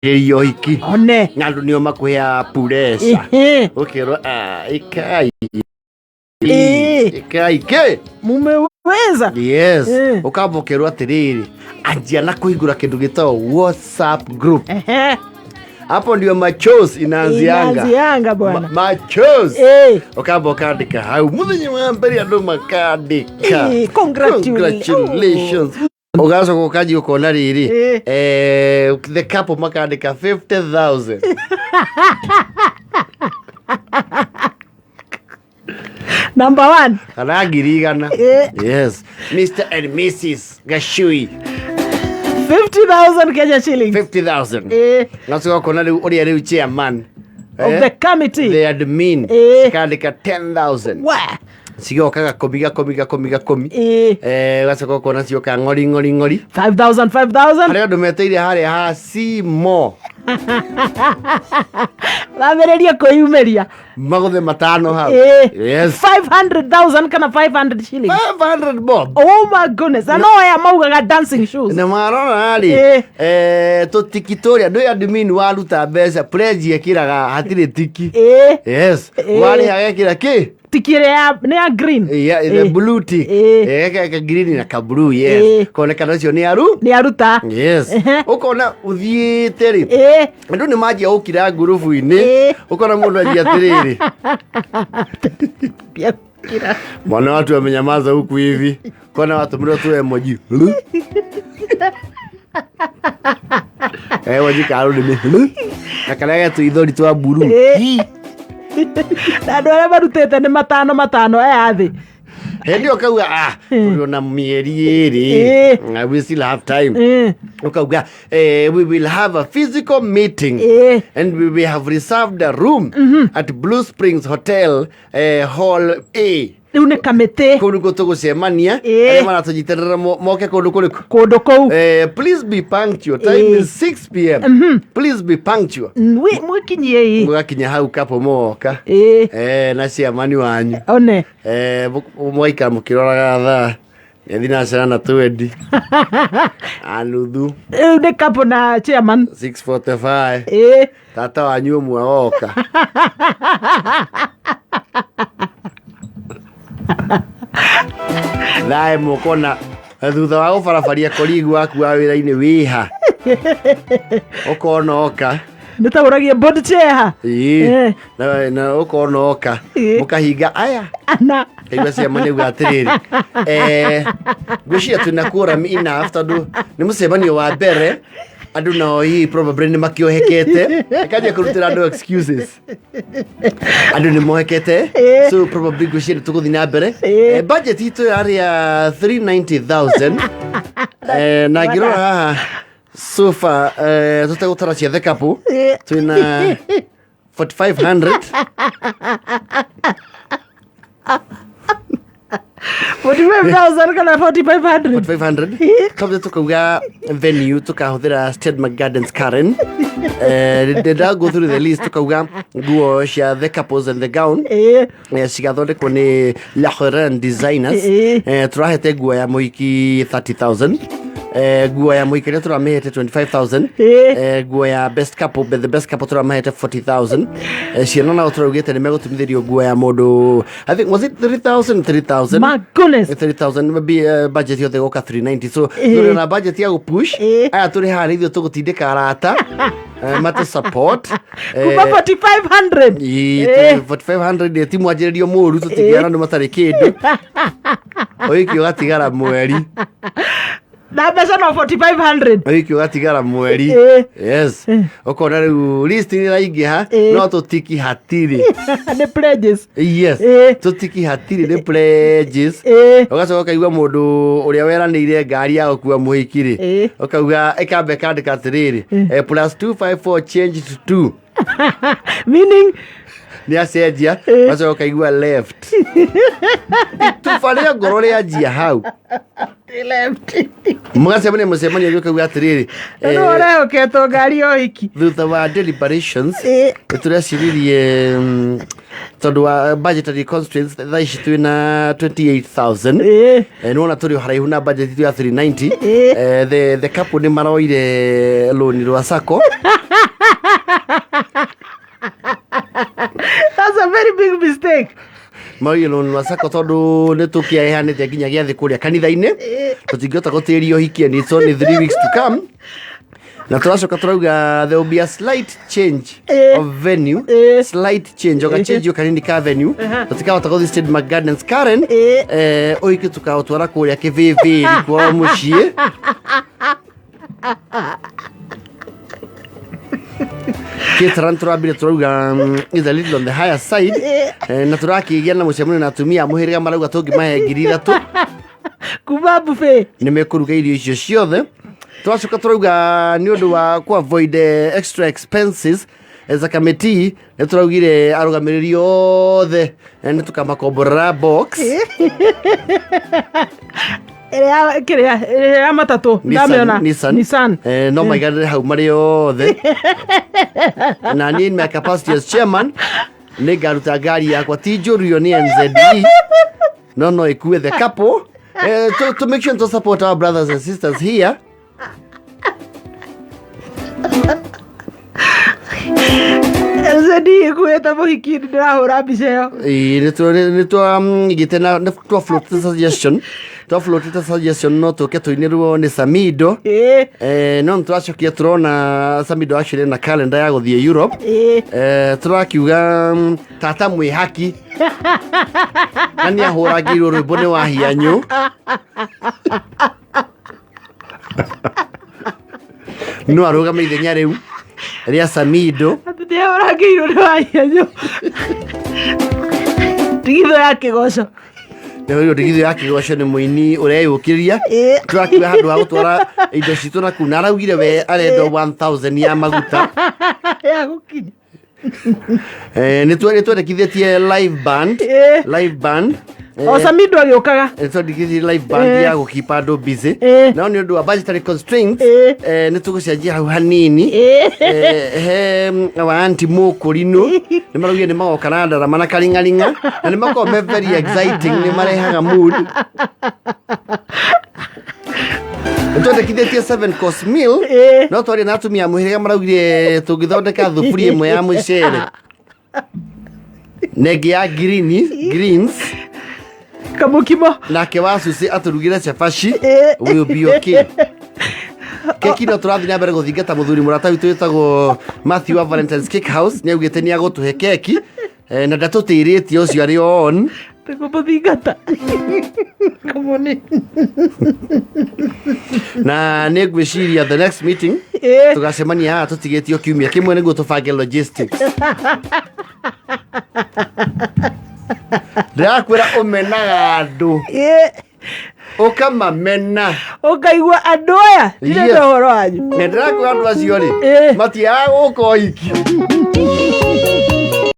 ũhiki one na andũ nĩo makwĩya puresa ũkĩrwo ikai mumeweza yes ũkamba ũkerwo atĩrĩrĩ anjia na kũhingũra kĩndũ gĩtagwo WhatsApp group hapo ndio machos inaanzianga bwana machos ukamba ukaandika hau mũthenya wa mbere andũ makandika congratulations ugacoka ukaji ukona riri the couple makandika 50,000 number 1 kana ngirigana yes Mr and Mrs Gashui 50,000 Kenya shillings 50,000 ngacoka ukona riu uria riu chairman of the committee the admin kandika 10,000 wa sigokaga komiga gacoka ukona sioka ngori 5,000 haria andu meteire haria ha simo babereria kuyumeria magothe matano hau yes 500,000 kana 500 shillings 500 bob oh my goodness I know I am maugaga dancing shoes na marona ri to tikitoria ndo admin waruta mbeca pledge ekiraga hatire tiki yes wali agekira ki tikire ya green the blue tick eka green na ka blue yes konekana cio ni aruta yes ukona uthiite ri andu ni majia ukira ngurubu-ini ukona mundu ajia tiriri mwana watu wamenyamaza huku hivi kona watu mdo tu emoji wajika arudi ni akalaga tu ithori tu aburu na ndwara barutete ni matano athi hendio kauga turiona mieri iri we still have time ukauga we will have a physical meeting and we will have reserved a room at Blue Springs Hotel Hall A riu ni kamite kundu gutugucemania aria maratujiterera moke kundu kundu kou please be punctual time is 6 p.m. please be punctual mwikinyie mugakinya hau kapo moka na ciamani wanyu one mwaika mukiroraga thaa thina cana na 20 anuthu ni kapo na chairman 6:45 tata wanyu umwe oka thae mukona thutha wa gũbarabaria korigu waku wa wĩra-inĩ wĩha ũkona oka nĩtagũragia board chair na ũkona oka mũkahinga aya kaigua ciamani uga atĩrĩrĩ ngwĩciria twĩna quorum enough tondũ nĩ mũcemanio wa mbere andu nao hii probably ni makiohekete akaja kurutira andu excuses andu ni mohekete so probably gwicira tuguthi na mbere budget itu yari ya 390,000 na ngirora haha so far tutagutara cia the couple twina 4,500 45,000 kana 4,500 kabla tukauga venue tukahuthira State Gardens Karen did I go through the list tukauga nguo cia the couples and the gown cigathondekwo ni Lahuran designers turahete nguo ya mũhiki 30,000 nguo ya mũhiki nĩ turamĩhete 25,000 nguo ya best couple the best couple turamĩhete 40,000 ciana nao turaugĩte nĩ megũtumithĩrio nguo ya mũndũ I think was it 3,000 my goodness 3,000 maybe budget yothe goka 390 so tũrĩ na budget ya gũpush aya tũrĩ haha nĩithuĩ tũgũtindĩka arata mate support kuma 4,500 4,500 timu anjĩrĩrio mũru tũtigĩana andũ matarĩ kĩndũ ũhiki ũgatigara mweri na mbeca no 4,500 ũhiki ũgatigara mweri yes ũkona rĩu list nĩ raingĩha no tũtiki hatirĩ nĩ pledges yes tũtiki hatirĩ nĩ pledges ũgacoka ũkaigua mũndũ ũrĩa weranĩire ngari ya gũkua mũhiki-rĩ ũkauga ĩkamba ĩkandĩka atĩrĩrĩ plus 254 change to 2 meaning nĩ acenjia ũgacoka ũkaigua left tubarĩa ngoro rĩanjia hau mũgacemania mũcemanio ũkauga atĩrĩrĩ ũrehoketwo ngari ya ũhiki thutha wa deliberations tũreciririe tondũ wa budgetary constraints thaa ici twĩna 28,000 nĩwona tũrĩ haraihu na budget ya 390 the couple nĩ maroire loan rwa sacco big mistake. Mario Masako tondu nä tå kä aheanä te nginya gä athä kå rä a kanitha-inä tå tingĩhota gå tä ria å hiki and it's only 3 weeks to come. Na tũracoka tũrauga there will be a slight change of venue, slight change oga change kanini ka venue tũtikahota gũthiĩ Stedmark Gardens Karen ũhiki tũkaũtwara kũrĩa kĩbĩbĩri kwao mũciĩ. Kĩtaran tũrambire tũrauga is a little on the higher side na tũrakĩgĩa na mũcemanio na atumia mũhĩrĩga marauga tũngĩmahe 3,000 kuma buffet nĩ mekũruga irio icio ciothe. Tũracoka tũrauga nĩ ũndũ wa ku avoid extra expenses as a committee nĩ tũraugire arũgamĩrĩri othe nĩ tũkamakomborera box ya matatũ ndamĩona Nissan no maiganĩre hau marĩ othe na niĩ my capacity as chairman nĩ ngaruta ngari yakwa ti njũrio nĩ NZE no ĩkue the couple to make sure to support our brothers and sisters here. NZE ĩkuĩte mũhiki ndĩrahũra mbica ĩyo nĩ twaflotete suggestion no tũke tũinĩrwo nĩ Samido no nĩtũracokia tũrona Samido actually na calendar ya gũthiĩ Europe tũrakiuga tata mwĩhaki na nĩ ahũragĩirwo rwĩmbo nĩ Wahianyũ no arũgame ithenya rĩu rĩa Samido nĩ ahũragĩirwo nĩ Wahianyũ ndigitho ya kĩgoco ndigitho ya kĩgoco nĩ mũini ũreyũkĩria tũrakiuga handũ ha gũtwara indo citũ na kũu na araugire we arenda 1,000 ya maguta ya gũkinya nĩ twendekithĩtie live band Samido agĩũkaga twendekithĩtie live band ya gũkipa andũ busy no nĩ ũndũ wa budgetary constraints nĩ tũgũcenjia hau hanini he wa anti mũkũrinũ nĩ maraugire nĩ magoka na ndarama na karingaringa na nĩ makoragwo me very exciting nĩ marehaga mood. Twendekithĩtie 7 course meal no twaria na atumia mũhĩrĩga maraugire tũngĩthondeka thuburia ĩmwe ya mũcere na ĩngĩ ya greens kamũkimo nake wa cuci atũrugire cabaci will be okay. Keki no tũrathiĩ na mbere gũthingata mũthuri mũrata witũ wĩtagwo Matthew wa Valentine's Cake House nĩ augĩte nĩ agũtũhe keki na ndatũtĩrĩtie ũcio arĩ on tũkũmũthingata kamũni na nĩ ngwĩciria the next meeting tũgacemania haha tũtigĩtio kiumia kĩmwe nĩguo tũbange logistics. Ndĩrakwĩra ũmenaga andũ ũkamamena ũkaigua andũ aya ndĩrenda ũhoro wanyu ndĩrakwĩra andũ acio rĩ matiaga gũka ũhiki.